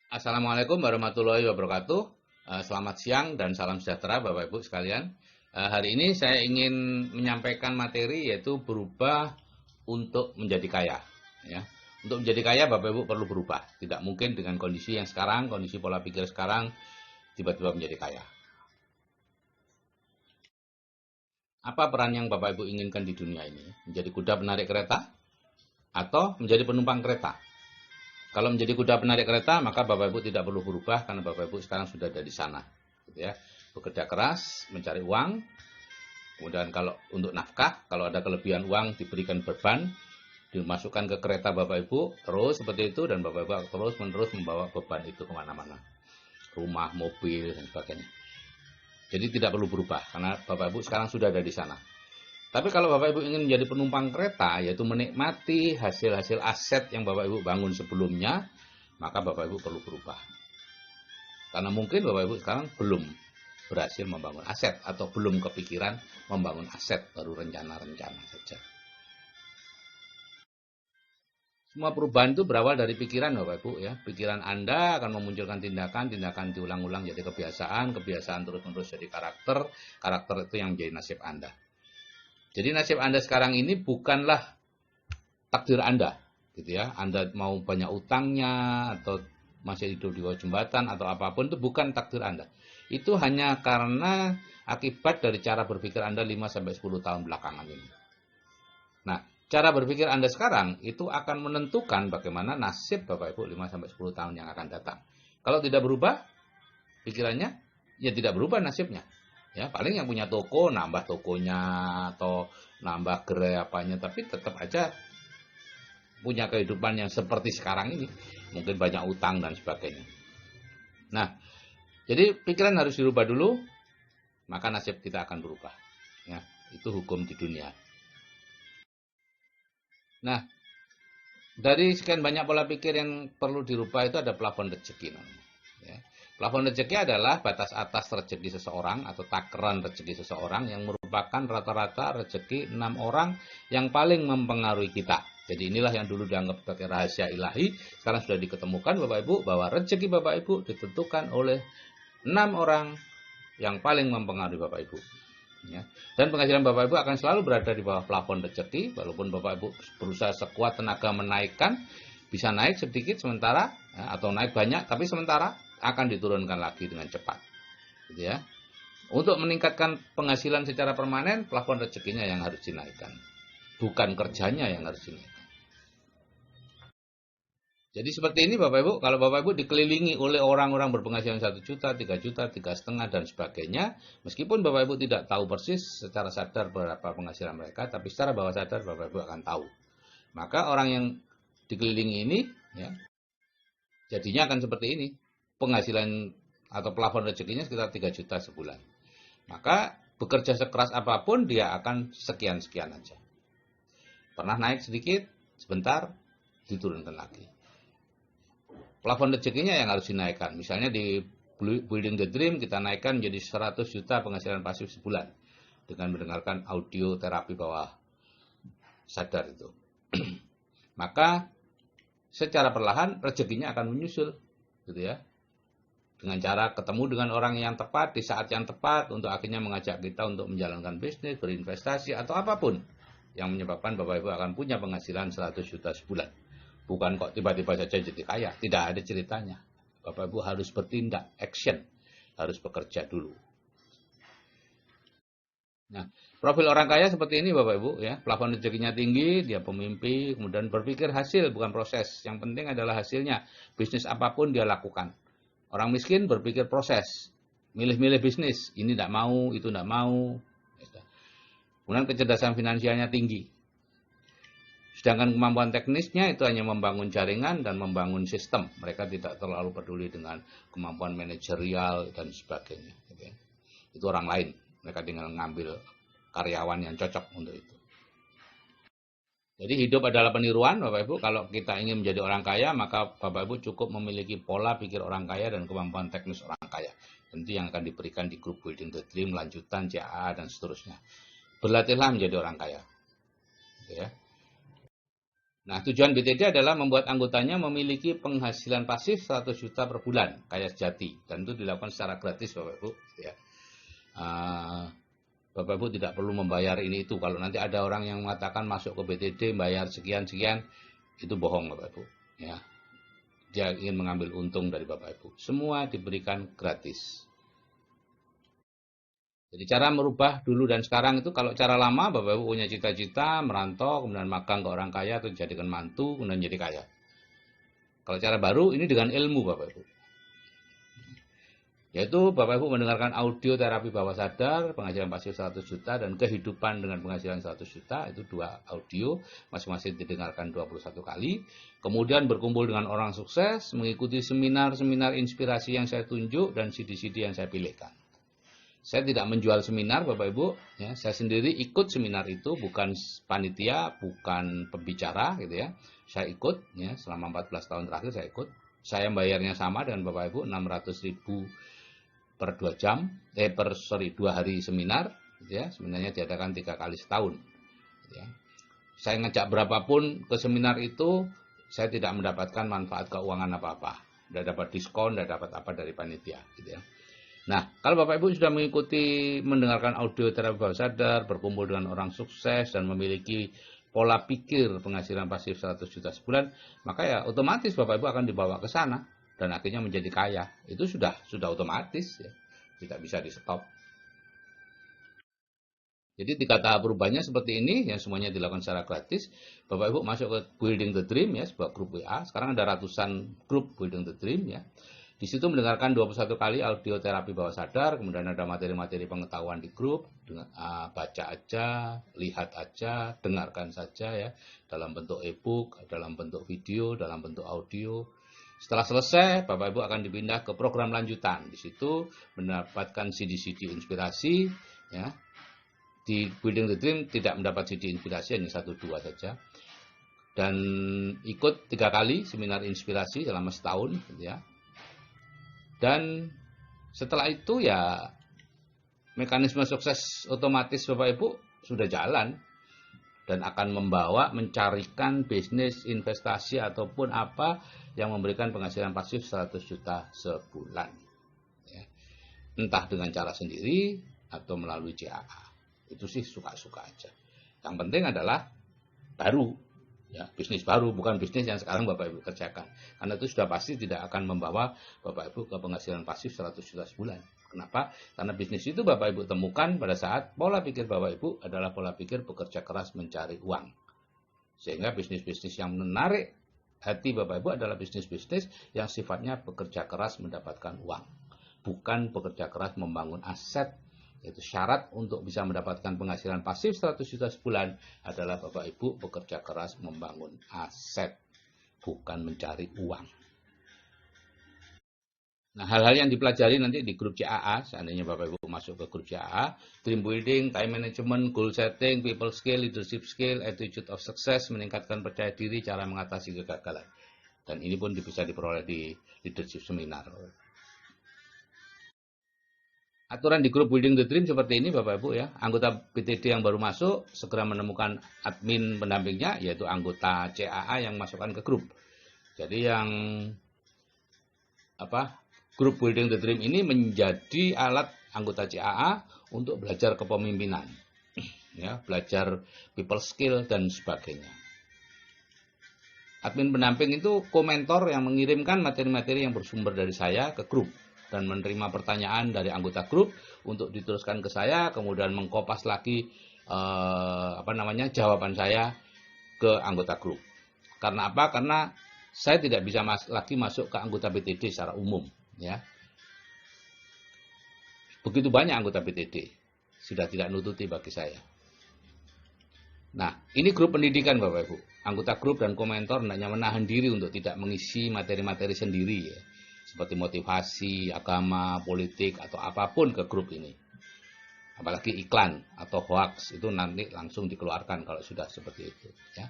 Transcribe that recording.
Assalamualaikum warahmatullahi wabarakatuh. Selamat siang dan salam sejahtera Bapak Ibu sekalian. Hari ini saya ingin menyampaikan materi yaitu berubah untuk menjadi kaya. Ya. Untuk menjadi kaya Bapak Ibu perlu berubah. Tidak mungkin dengan kondisi yang sekarang, kondisi pola pikir sekarang tiba-tiba menjadi kaya. Apa peran yang Bapak Ibu inginkan di dunia ini? Menjadi kuda penarik kereta atau menjadi penumpang kereta? Kalau menjadi kuda penarik kereta, maka Bapak Ibu tidak perlu berubah karena Bapak Ibu sekarang sudah ada di sana. Gitu ya. Bekerja keras, mencari uang, kemudian kalau untuk nafkah, kalau ada kelebihan uang diberikan beban, dimasukkan ke kereta Bapak Ibu, terus seperti itu, dan Bapak Ibu terus menerus membawa beban itu kemana-mana. Rumah, mobil, dan sebagainya. Jadi tidak perlu berubah, karena Bapak Ibu sekarang sudah ada di sana. Tapi kalau Bapak Ibu ingin menjadi penumpang kereta, yaitu menikmati hasil-hasil aset yang Bapak Ibu bangun sebelumnya, maka Bapak Ibu perlu berubah. Karena mungkin Bapak Ibu sekarang belum berhasil membangun aset atau belum kepikiran membangun aset, baru rencana-rencana saja. Semua perubahan itu berawal dari pikiran Bapak Ibu ya. Pikiran Anda akan memunculkan tindakan diulang-ulang jadi kebiasaan terus-menerus jadi karakter itu yang menjadi nasib Anda. Jadi nasib Anda sekarang ini bukanlah takdir Anda, gitu ya. Anda mau banyak utangnya atau masih hidup di bawah jembatan atau apapun itu bukan takdir Anda. Itu hanya karena akibat dari cara berpikir Anda 5 sampai 10 tahun belakangan ini. Nah, cara berpikir Anda sekarang itu akan menentukan bagaimana nasib Bapak Ibu 5 sampai 10 tahun yang akan datang. Kalau tidak berubah pikirannya, ya tidak berubah nasibnya. Ya, paling yang punya toko nambah tokonya atau nambah gerai apanya, tapi tetap aja punya kehidupan yang seperti sekarang ini, mungkin banyak utang dan sebagainya. Nah, jadi pikiran harus dirubah dulu, maka nasib kita akan berubah. Ya, itu hukum di dunia. Nah, dari sekian banyak pola pikir yang perlu dirubah itu ada plafon rezeki namanya. Ya. Plafon rezeki adalah batas atas rezeki seseorang atau takaran rezeki seseorang yang merupakan rata-rata rezeki 6 orang yang paling mempengaruhi kita. Jadi inilah yang dulu dianggap sebagai rahasia ilahi, sekarang sudah diketemukan Bapak Ibu bahwa rezeki Bapak Ibu ditentukan oleh 6 orang yang paling mempengaruhi Bapak Ibu. Ya. Dan penghasilan Bapak Ibu akan selalu berada di bawah plafon rezeki, walaupun Bapak Ibu berusaha sekuat tenaga menaikkan, bisa naik sedikit sementara ya, atau naik banyak, tapi sementara akan diturunkan lagi dengan cepat. Gitu ya. Untuk meningkatkan penghasilan secara permanen, plafon rezekinya yang harus dinaikkan, bukan kerjanya yang harus dinaikkan. Jadi seperti ini Bapak Ibu, kalau Bapak Ibu dikelilingi oleh orang-orang berpenghasilan 1 juta, 3 juta, 3,5 dan sebagainya, meskipun Bapak Ibu tidak tahu persis secara sadar berapa penghasilan mereka, tapi secara bawah sadar Bapak Ibu akan tahu. Maka orang yang dikelilingi ini, ya, jadinya akan seperti ini. Penghasilan atau plafon rezekinya sekitar 3 juta sebulan. Maka bekerja sekeras apapun dia akan sekian-sekian aja. Pernah naik sedikit, sebentar, diturunkan lagi. Plafon rezekinya yang harus dinaikkan. Misalnya di Building the Dream kita naikkan menjadi 100 juta penghasilan pasif sebulan dengan mendengarkan audio terapi bawah sadar itu. Maka secara perlahan rezekinya akan menyusul, gitu ya. Dengan cara ketemu dengan orang yang tepat di saat yang tepat untuk akhirnya mengajak kita untuk menjalankan bisnis, berinvestasi atau apapun yang menyebabkan Bapak Ibu akan punya penghasilan 100 juta sebulan. Bukan kok tiba-tiba saja jadi kaya, tidak ada ceritanya. Bapak Ibu harus bertindak, action, harus bekerja dulu. Nah, profil orang kaya seperti ini Bapak Ibu ya, plafon rezekinya tinggi, dia pemimpi, kemudian berpikir hasil bukan proses. Yang penting adalah hasilnya. Bisnis apapun dia lakukan. Orang miskin berpikir proses, milih-milih bisnis, ini tidak mau, itu tidak mau. Kemudian kecerdasan finansialnya tinggi. Sedangkan kemampuan teknisnya itu hanya membangun jaringan dan membangun sistem. Mereka tidak terlalu peduli dengan kemampuan manajerial dan sebagainya. Itu orang lain. Mereka tinggal ngambil karyawan yang cocok untuk itu. Jadi hidup adalah peniruan Bapak Ibu. Kalau kita ingin menjadi orang kaya, maka Bapak Ibu cukup memiliki pola pikir orang kaya dan kemampuan teknis orang kaya. Tentu yang akan diberikan di grup Building the Dream, lanjutan, CAA, dan seterusnya. Berlatihlah menjadi orang kaya. Gitu ya. Nah, tujuan BTD adalah membuat anggotanya memiliki penghasilan pasif 100 juta per bulan, kaya sejati. Dan itu dilakukan secara gratis, Bapak Ibu. Ya. Bapak Ibu tidak perlu membayar ini itu. Kalau nanti ada orang yang mengatakan masuk ke BTD, bayar sekian-sekian, itu bohong, Bapak Ibu. Ya. Dia ingin mengambil untung dari Bapak Ibu. Semua diberikan gratis. Jadi cara merubah dulu dan sekarang itu, kalau cara lama Bapak Ibu punya cita-cita merantau, kemudian magang ke orang kaya atau dijadikan mantu, kemudian jadi kaya. Kalau cara baru ini dengan ilmu Bapak Ibu. Yaitu Bapak Ibu mendengarkan audio terapi bawah sadar, penghasilan pasif 100 juta, dan kehidupan dengan penghasilan 100 juta, itu 2 audio, masing-masing didengarkan 21 kali. Kemudian berkumpul dengan orang sukses, mengikuti seminar-seminar inspirasi yang saya tunjuk, dan CD-CD yang saya pilihkan. Saya tidak menjual seminar Bapak Ibu, ya, saya sendiri ikut seminar itu, bukan panitia, bukan pembicara gitu ya. Saya ikut ya, selama 14 tahun terakhir saya ikut. Saya bayarnya sama dengan Bapak Ibu, 600.000 per 2 jam, 2 hari seminar gitu ya. Seminarnya diadakan 3 kali setahun gitu ya. Saya ngajak berapapun ke seminar itu, saya tidak mendapatkan manfaat keuangan apa-apa. Tidak dapat diskon, tidak dapat apa dari panitia gitu ya. Nah, kalau Bapak Ibu sudah mengikuti, mendengarkan audio terapi bawah sadar, berkumpul dengan orang sukses, dan memiliki pola pikir penghasilan pasif 100 juta sebulan, maka ya otomatis Bapak Ibu akan dibawa ke sana, dan akhirnya menjadi kaya. Itu sudah otomatis, ya. Tidak bisa di stop. Jadi 3 tahap perubahannya seperti ini, yang semuanya dilakukan secara gratis. Bapak Ibu masuk ke Building the Dream, ya, sebuah grup WA. Sekarang ada ratusan grup Building the Dream, ya. Di situ mendengarkan 21 kali audio terapi bawah sadar, kemudian ada materi-materi pengetahuan di grup, baca aja, lihat aja, dengarkan saja ya, dalam bentuk e-book, dalam bentuk video, dalam bentuk audio. Setelah selesai, Bapak Ibu akan dipindah ke program lanjutan. Di situ mendapatkan CD-CD inspirasi ya. Di Building the Dream tidak mendapat CD inspirasi, hanya 1-2 saja. Dan ikut 3 kali seminar inspirasi selama setahun gitu ya. Dan setelah itu ya mekanisme sukses otomatis Bapak Ibu sudah jalan dan akan membawa mencarikan bisnis, investasi ataupun apa yang memberikan penghasilan pasif 100 juta sebulan. Ya. Entah dengan cara sendiri atau melalui CAA. Itu sih suka-suka aja. Yang penting adalah baru. Ya, bisnis baru, bukan bisnis yang sekarang Bapak Ibu kerjakan. Karena itu sudah pasti tidak akan membawa Bapak Ibu ke penghasilan pasif 100 juta sebulan. Kenapa? Karena bisnis itu Bapak Ibu temukan pada saat pola pikir Bapak Ibu adalah pola pikir bekerja keras mencari uang. Sehingga bisnis-bisnis yang menarik hati Bapak Ibu adalah bisnis-bisnis yang sifatnya bekerja keras mendapatkan uang. Bukan bekerja keras membangun aset. Itu syarat untuk bisa mendapatkan penghasilan pasif 100 juta sebulan adalah Bapak Ibu bekerja keras membangun aset, bukan mencari uang. Nah, hal-hal yang dipelajari nanti di grup CAA, seandainya Bapak Ibu masuk ke grup CAA, Dream Building, Time Management, Goal Setting, People Skill, Leadership Skill, Attitude of Success, meningkatkan percaya diri, cara mengatasi kegagalan. Dan ini pun bisa diperoleh di Leadership Seminar. Aturan di grup Building the Dream seperti ini Bapak Ibu ya. Anggota BTD yang baru masuk segera menemukan admin pendampingnya, yaitu anggota CAA yang masukkan ke grup. Jadi yang grup Building the Dream ini menjadi alat anggota CAA untuk belajar kepemimpinan. Ya, belajar people skill dan sebagainya. Admin pendamping itu komentor yang mengirimkan materi-materi yang bersumber dari saya ke grup dan menerima pertanyaan dari anggota grup untuk diteruskan ke saya, kemudian mengkopas lagi jawaban saya ke anggota grup. Karena apa? Karena saya tidak bisa lagi masuk ke anggota BTD secara umum, ya. Begitu banyak anggota BTD, sudah tidak nututi bagi saya. Nah, ini grup pendidikan Bapak Ibu. Anggota grup dan komentor hendaknya menahan diri untuk tidak mengisi materi-materi sendiri ya. Seperti motivasi, agama, politik, atau apapun ke grup ini. Apalagi iklan atau hoax, itu nanti langsung dikeluarkan kalau sudah seperti itu. Ya.